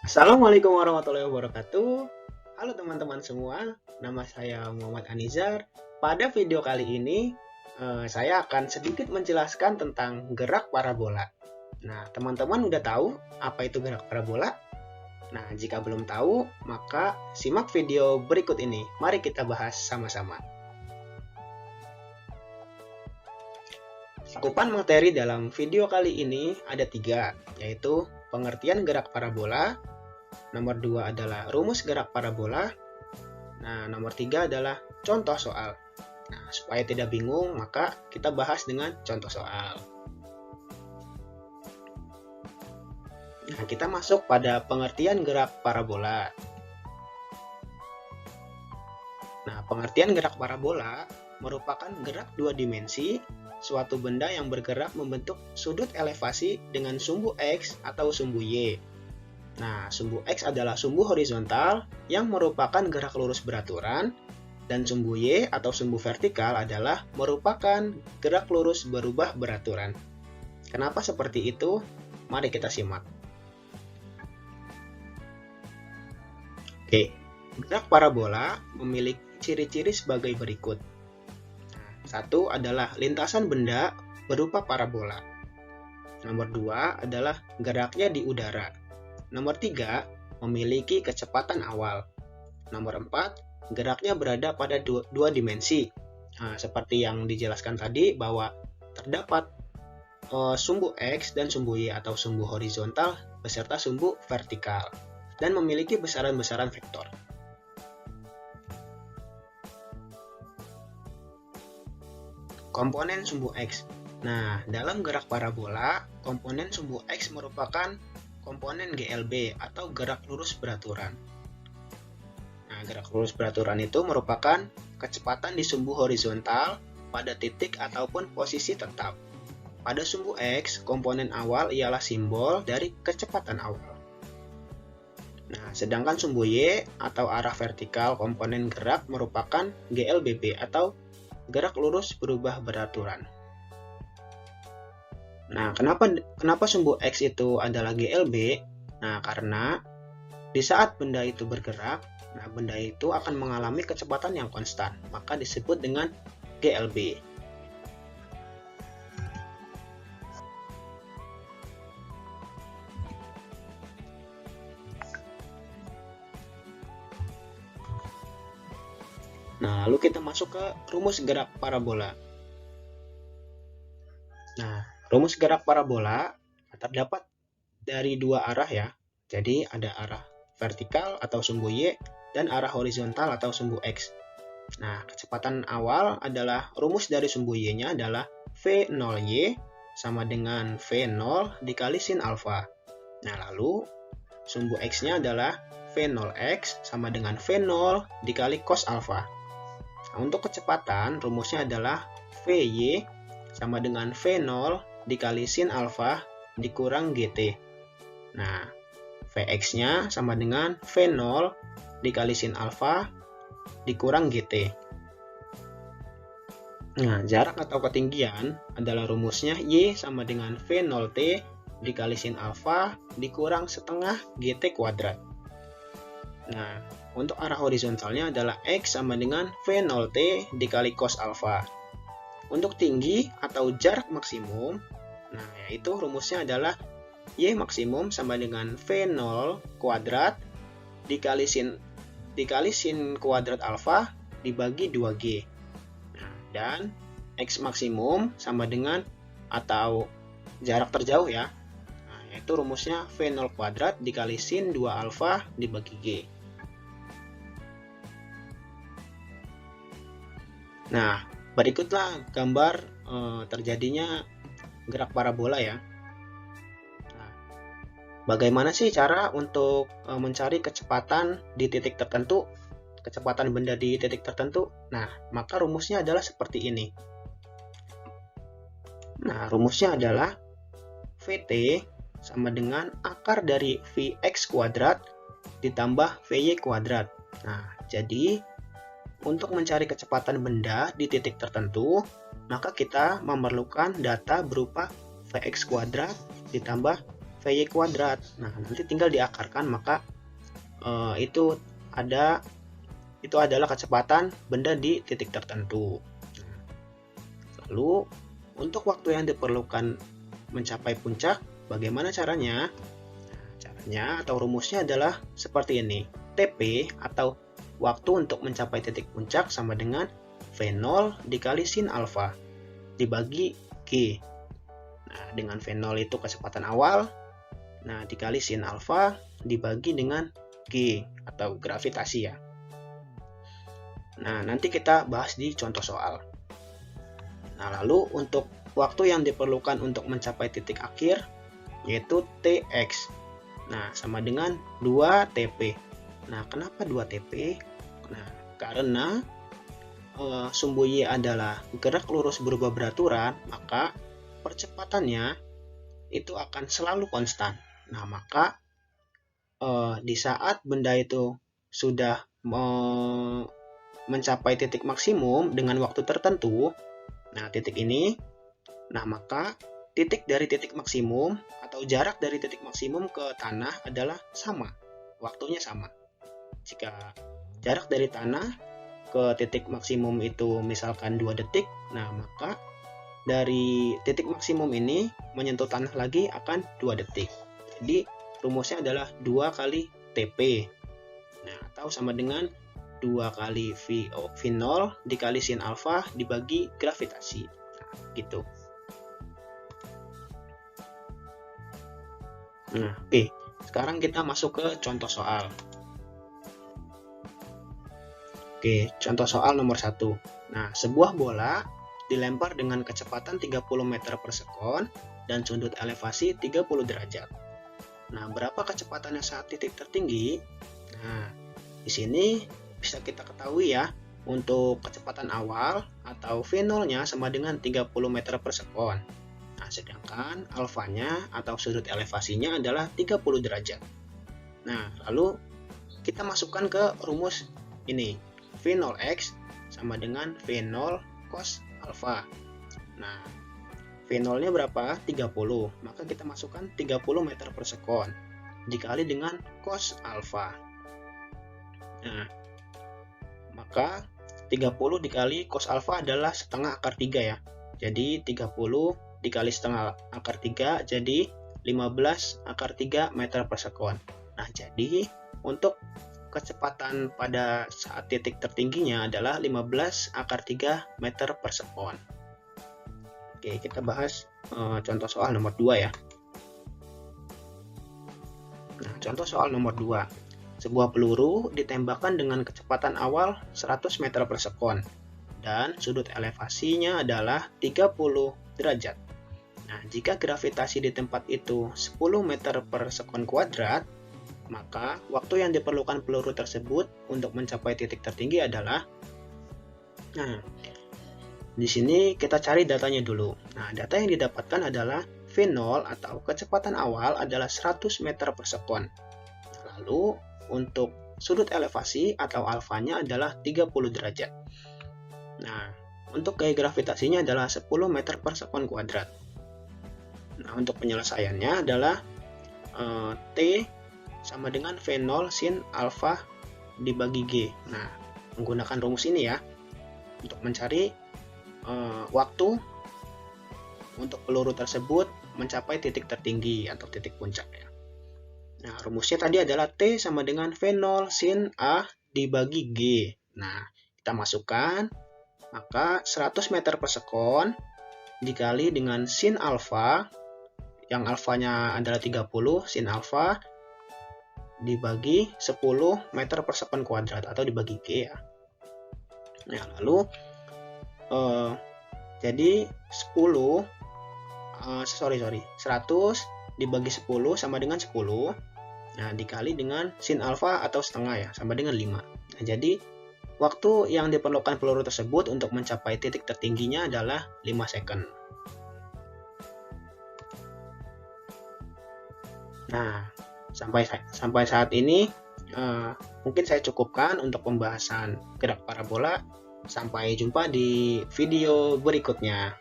Assalamualaikum warahmatullahi wabarakatuh. Halo teman-teman semua, nama saya Muhammad Anizar. Pada video kali ini, saya akan sedikit menjelaskan tentang gerak parabola. Nah, teman-teman udah tahu apa itu gerak parabola? Nah, jika belum tahu, maka simak video berikut ini. Mari kita bahas sama-sama. Cakupan materi dalam video kali ini ada 3, yaitu pengertian gerak parabola, nomor 2 adalah rumus gerak parabola. Nah, nomor 3 adalah contoh soal. Nah, supaya tidak bingung, maka kita bahas dengan contoh soal. Nah, kita masuk pada pengertian gerak parabola. Nah, pengertian gerak parabola merupakan gerak 2 dimensi, suatu benda yang bergerak membentuk sudut elevasi dengan sumbu X atau sumbu Y. Nah, sumbu X adalah sumbu horizontal yang merupakan gerak lurus beraturan, dan sumbu Y atau sumbu vertikal adalah merupakan gerak lurus berubah beraturan. Kenapa seperti itu? Mari kita simak. Oke, gerak parabola memiliki ciri-ciri sebagai berikut. Satu adalah lintasan benda berupa parabola. Nomor 2 adalah geraknya di udara. Nomor 3, memiliki kecepatan awal. Nomor 4, geraknya berada pada dua dimensi. Nah, seperti yang dijelaskan tadi bahwa terdapat sumbu X dan sumbu Y atau sumbu horizontal beserta sumbu vertikal dan memiliki besaran-besaran vektor. Komponen sumbu X. Nah, dalam gerak parabola, komponen sumbu X merupakan komponen GLB atau gerak lurus beraturan. Nah, gerak lurus beraturan itu merupakan kecepatan di sumbu horizontal pada titik ataupun posisi tetap. Pada sumbu X, komponen awal ialah simbol dari kecepatan awal. Nah, sedangkan sumbu Y atau arah vertikal komponen gerak merupakan GLBB atau gerak lurus berubah beraturan. Nah, kenapa sumbu X itu adalah GLB? Nah, karena di saat benda itu bergerak, nah benda itu akan mengalami kecepatan yang konstan, maka disebut dengan GLB. Nah, lalu kita masuk ke rumus gerak parabola. Nah, rumus gerak parabola terdapat dari dua arah ya. Jadi ada arah vertikal atau sumbu Y dan arah horizontal atau sumbu X. Nah, kecepatan awal adalah rumus dari sumbu Y-nya adalah V0Y sama dengan V0 dikali sin alfa. Nah, lalu sumbu X-nya adalah V0X sama dengan V0 dikali cos alfa. Nah, untuk kecepatan rumusnya adalah Vy sama dengan V0 dikali sin alfa dikurang GT. Nah, Vx-nya sama dengan V0 dikali sin alfa dikurang GT. Nah, jarak atau ketinggian adalah rumusnya Y sama dengan V0T dikali sin alfa dikurang setengah GT kuadrat. Nah, untuk arah horizontalnya adalah X sama dengan V0T dikali cos alfa. Untuk tinggi atau jarak maksimum, nah yaitu rumusnya adalah Y maksimum sama dengan V0 kuadrat dikali sin kuadrat alfa dibagi 2G. Nah, dan X maksimum sama dengan atau jarak terjauh ya. Nah, yaitu rumusnya V0 kuadrat dikali sin 2 alfa dibagi G. Nah, berikutlah gambar terjadinya gerak parabola ya. Nah, bagaimana sih cara untuk mencari kecepatan di titik tertentu, kecepatan benda di titik tertentu? Nah, maka rumusnya adalah seperti ini. Nah, rumusnya adalah Vt sama dengan akar dari Vx kuadrat ditambah Vy kuadrat. Nah, jadi untuk mencari kecepatan benda di titik tertentu, maka kita memerlukan data berupa Vx kuadrat ditambah VY kuadrat. Nah, nanti tinggal diakarkan, maka itu adalah kecepatan benda di titik tertentu. Lalu untuk waktu yang diperlukan mencapai puncak, bagaimana caranya? Caranya atau rumusnya adalah seperti ini. TP atau waktu untuk mencapai titik puncak sama dengan V0 dikali sin alfa dibagi G. Nah, dengan V0 itu kecepatan awal, nah dikali sin alfa dibagi dengan G atau gravitasi ya. Nah, nanti kita bahas di contoh soal. Nah, lalu untuk waktu yang diperlukan untuk mencapai titik akhir yaitu Tx. Nah, sama dengan 2Tp. Nah, kenapa 2Tp? Nah, karena sumbu Y adalah gerak lurus berubah beraturan, maka percepatannya itu akan selalu konstan. Nah, maka di saat benda itu sudah mencapai titik maksimum dengan waktu tertentu, nah titik ini, nah maka titik dari titik maksimum atau jarak dari titik maksimum ke tanah adalah sama, waktunya sama. Jika jarak dari tanah ke titik maksimum itu misalkan 2 detik, nah maka dari titik maksimum ini menyentuh tanah lagi akan 2 detik. Jadi rumusnya adalah 2 kali TP. Nah, atau sama dengan 2 kali V0 dikali sin alfa dibagi gravitasi. Nah, gitu. Nah, oke. Sekarang kita masuk ke contoh soal. Oke, contoh soal nomor 1. Nah, sebuah bola dilempar dengan kecepatan 30 meter per sekon dan sudut elevasi 30 derajat. Nah, berapa kecepatannya saat titik tertinggi? Nah, di sini bisa kita ketahui ya, untuk kecepatan awal atau V0-nya sama dengan 30 meter per sekon. Nah, sedangkan alfanya atau sudut elevasinya adalah 30 derajat. Nah, lalu kita masukkan ke rumus ini. V0x sama dengan V0 cos alfa. Nah, V0-nya berapa? 30. Maka kita masukkan 30 meter per sekon dikali dengan cos alfa. Nah, maka 30 dikali cos alfa adalah setengah akar 3 ya. Jadi 30 dikali setengah akar 3 jadi 15 akar 3 meter per sekon. Nah, jadi untuk kecepatan pada saat titik tertingginya adalah 15 akar 3 meter per sekon. Oke, kita bahas contoh soal nomor 2 ya. Nah, contoh soal nomor 2. Sebuah peluru ditembakkan dengan kecepatan awal 100 meter per sekon dan sudut elevasinya adalah 30 derajat. Nah, jika gravitasi di tempat itu 10 meter per sekon kuadrat, maka waktu yang diperlukan peluru tersebut untuk mencapai titik tertinggi adalah, nah, di sini kita cari datanya dulu. Nah, data yang didapatkan adalah V0 atau kecepatan awal adalah 100 meter per sekon. Lalu untuk sudut elevasi atau alfanya adalah 30 derajat. Nah, untuk gaya gravitasinya adalah 10 meter per sekon kuadrat. Nah, untuk penyelesaiannya adalah T sama dengan V0 sin alfa dibagi G. Nah, menggunakan rumus ini ya, untuk mencari waktu untuk peluru tersebut mencapai titik tertinggi atau titik puncak ya. Nah, rumusnya tadi adalah T sama dengan V0 sin A dibagi G. Nah, kita masukkan, maka 100 meter per sekon dikali dengan sin alfa, yang alfanya adalah 30, sin alfa dibagi 10 meter per sekon kuadrat atau dibagi G ya. Nah, lalu jadi 100 dibagi 10 sama dengan 10. Nah, dikali dengan sin alfa atau setengah ya, sama dengan 5. Nah, jadi waktu yang diperlukan peluru tersebut untuk mencapai titik tertingginya adalah 5 second. Nah, sampai saat ini mungkin saya cukupkan untuk pembahasan gerak parabola. Sampai jumpa di video berikutnya.